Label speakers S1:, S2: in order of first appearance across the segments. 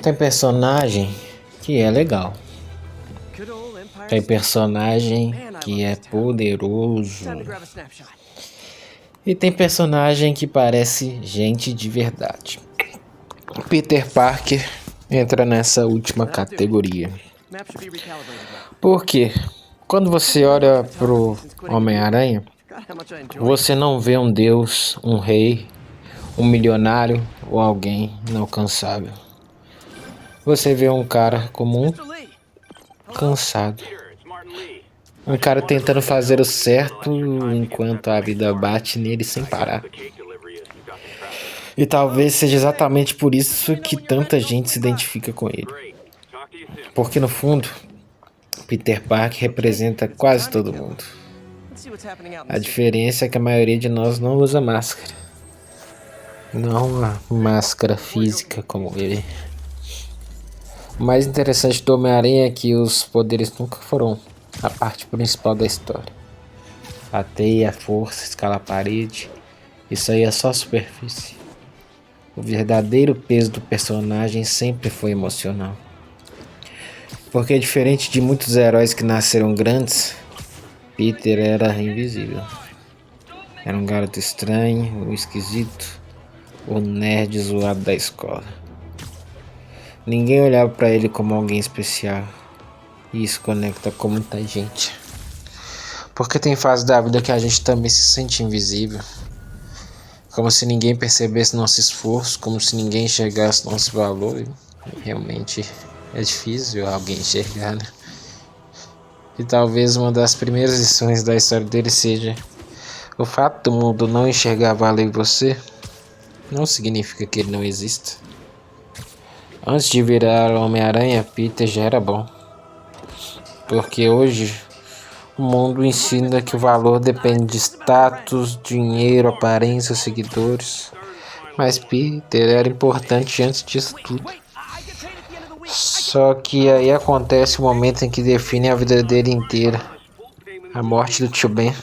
S1: Tem personagem que é legal. Tem personagem que é poderoso. E tem personagem que parece gente de verdade. Peter Parker entra nessa última categoria. Por quê? Quando você olha pro Homem-Aranha, você não vê um deus, um rei, um milionário ou alguém inalcançável. Você vê um cara comum, cansado. Um cara tentando fazer o certo enquanto a vida bate nele sem parar. E talvez seja exatamente por isso que tanta gente se identifica com ele. Porque no fundo, Peter Parker representa quase todo mundo. A diferença é que a maioria de nós não usa máscara. Não uma máscara física como ele. O mais interessante do Homem-Aranha é que os poderes nunca foram a parte principal da história. A teia, a força, escalar a parede, isso aí é só superfície. O verdadeiro peso do personagem sempre foi emocional. Porque diferente de muitos heróis que nasceram grandes, Peter era invisível. Era um garoto estranho, um esquisito, o nerd zoado da escola. Ninguém olhava para ele como alguém especial. E isso conecta com muita gente. Porque tem fases da vida que a gente também se sente invisível. Como se ninguém percebesse nosso esforço, como se ninguém enxergasse nosso valor. E realmente é difícil alguém enxergar, né? E talvez uma das primeiras lições da história dele seja: o fato do mundo não enxergar valor em você não significa que ele não exista. Antes de virar Homem-Aranha, Peter já era bom. Porque hoje o mundo ensina que o valor depende de status, dinheiro, aparência, seguidores. Mas Peter era importante antes disso tudo. Só que aí acontece o momento em que define a vida dele inteira. A morte do tio Ben.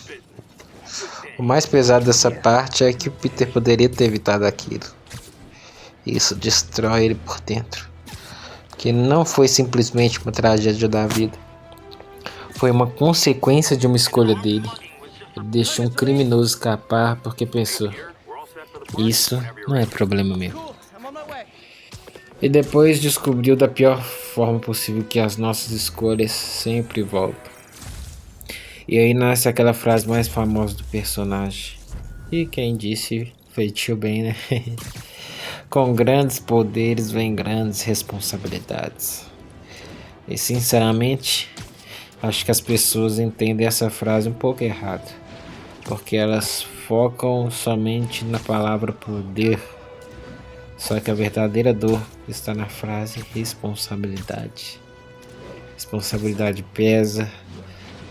S1: O mais pesado dessa parte é que o Peter poderia ter evitado aquilo. Isso destrói ele por dentro. Que não foi simplesmente uma tragédia da vida. Foi uma consequência de uma escolha dele. Ele deixou um criminoso escapar porque pensou: isso não é problema meu. E depois descobriu da pior forma possível que as nossas escolhas sempre voltam. E aí nasce aquela frase mais famosa do personagem. E quem disse foi tio Ben, né? Com grandes poderes vem grandes responsabilidades. E sinceramente, acho que as pessoas entendem essa frase um pouco errado. Porque elas focam somente na palavra poder. Só que a verdadeira dor está na frase responsabilidade. Responsabilidade pesa,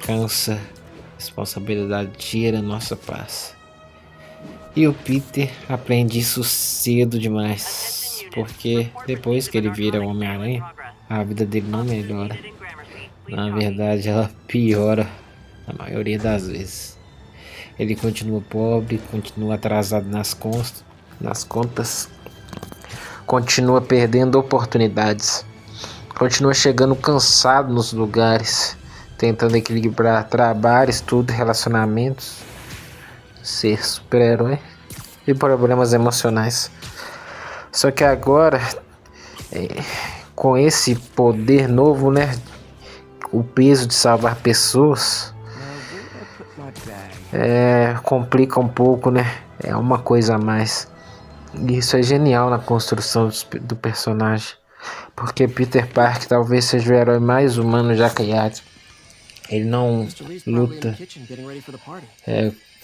S1: cansa, responsabilidade tira nossa paz. E o Peter aprende isso cedo demais, porque depois que ele vira o Homem-Aranha, a vida dele não melhora. Na verdade, ela piora na maioria das vezes. Ele continua pobre, continua atrasado nas contas, continua perdendo oportunidades, continua chegando cansado nos lugares, tentando equilibrar trabalho, estudo, relacionamentos, ser super-herói e problemas emocionais. Só que agora, com esse poder novo, né, o peso de salvar pessoas, complica um pouco, né? É uma coisa a mais. E isso é genial na construção do personagem. Porque Peter Parker talvez seja o herói mais humano já criado. Ele não luta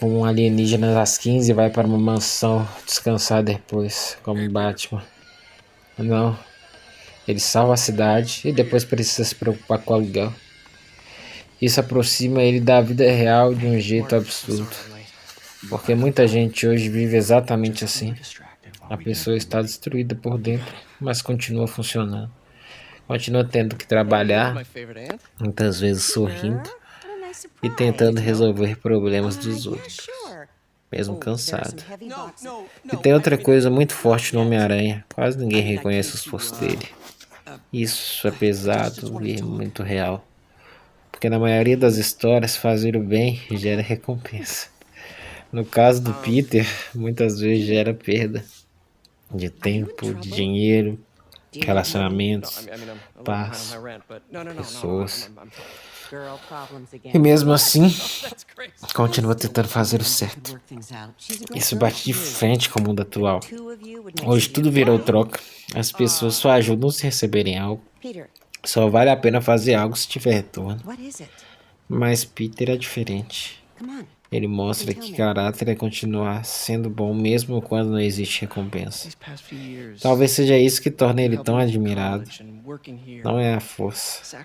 S1: com alienígenas às 15 e vai para uma mansão descansar depois, como Batman. Não. Ele salva a cidade e depois precisa se preocupar com o aluguel. Isso aproxima ele da vida real de um jeito absurdo. Porque muita gente hoje vive exatamente assim. A pessoa está destruída por dentro, mas continua funcionando. Continua tendo que trabalhar, muitas vezes sorrindo e tentando resolver problemas dos outros. mesmo cansado. E tem outra coisa muito forte no Homem-Aranha, quase ninguém reconhece o esforço dele. Isso é pesado e muito real. Porque na maioria das histórias, fazer o bem gera recompensa. No caso do Peter, muitas vezes gera perda de tempo, de dinheiro, relacionamentos, paz, pessoas. E mesmo assim, continua tentando fazer o certo. Isso bate de frente com o mundo atual. Hoje tudo virou troca. As pessoas só ajudam se receberem algo. Só vale a pena fazer algo se tiver retorno. Mas Peter é diferente. Ele mostra que caráter é continuar sendo bom mesmo quando não existe recompensa. Talvez seja isso que torna ele tão admirado. Não é a força,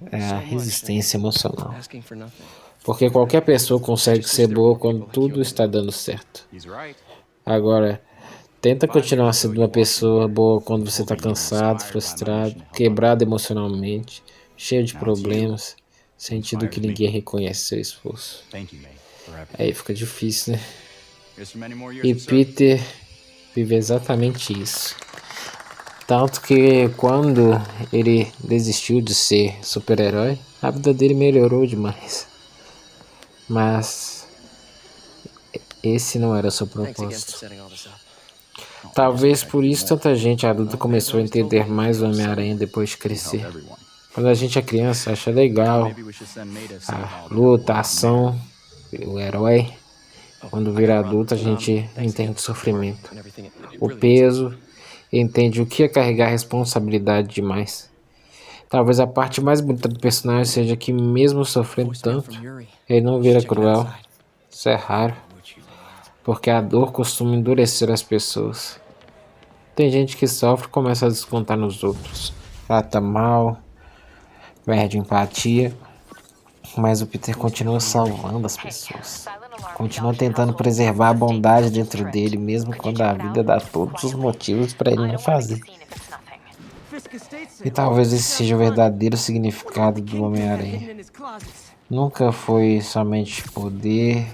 S1: é a resistência emocional. Porque qualquer pessoa consegue ser boa quando tudo está dando certo. Agora, tenta continuar sendo uma pessoa boa quando você está cansado, frustrado, quebrado emocionalmente, cheio de problemas, sentindo que ninguém reconhece seu esforço. Aí fica difícil, né? E Peter vive exatamente isso. Tanto que quando ele desistiu de ser super-herói, a vida dele melhorou demais. Mas esse não era o seu propósito. Talvez por isso tanta gente adulta começou a entender mais o Homem-Aranha depois de crescer. Quando a gente é criança, acha legal a luta, a ação, o herói. Quando vira adulto, a gente entende o sofrimento, o peso, e entende o que é carregar responsabilidade demais. Talvez a parte mais bonita do personagem seja que, mesmo sofrendo tanto, ele não vira cruel. Isso é raro, porque a dor costuma endurecer as pessoas. Tem gente que sofre e começa a descontar nos outros, trata mal, perde empatia, mas o Peter continua salvando as pessoas. Continua tentando preservar a bondade dentro dele, mesmo quando a vida dá todos os motivos para ele não fazer. E talvez esse seja o verdadeiro significado do Homem-Aranha. Nunca foi somente poder,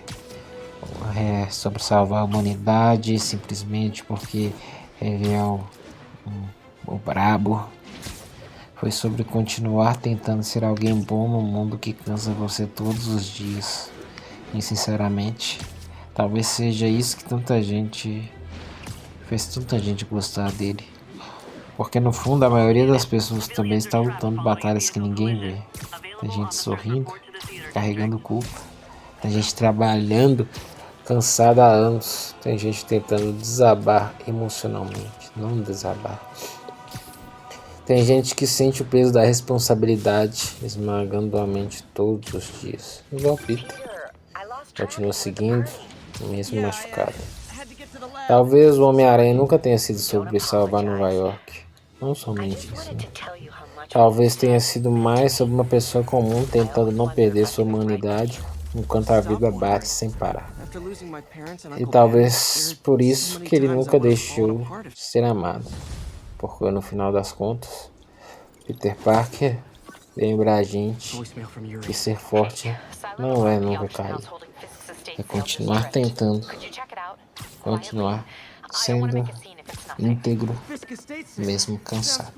S1: sobre salvar a humanidade, simplesmente porque ele é o brabo. Foi sobre continuar tentando ser alguém bom no mundo que cansa você todos os dias. E sinceramente, talvez seja isso que fez tanta gente gostar dele. Porque no fundo a maioria das pessoas também está lutando batalhas que ninguém vê. Tem gente sorrindo, carregando culpa. Tem gente trabalhando, cansada há anos. Tem gente tentando desabar emocionalmente, não desabar. Tem gente que sente o peso da responsabilidade esmagando a mente todos os dias. Igual Peter. Continua seguindo, mesmo machucado. Talvez o Homem-Aranha nunca tenha sido sobre salvar Nova York. Não somente isso, né? Talvez tenha sido mais sobre uma pessoa comum tentando não perder sua humanidade enquanto a vida bate sem parar. E talvez por isso que ele nunca deixou de ser amado. Porque no final das contas, Peter Parker lembra a gente que ser forte não é nunca cair. É continuar tentando, continuar sendo íntegro, mesmo cansado.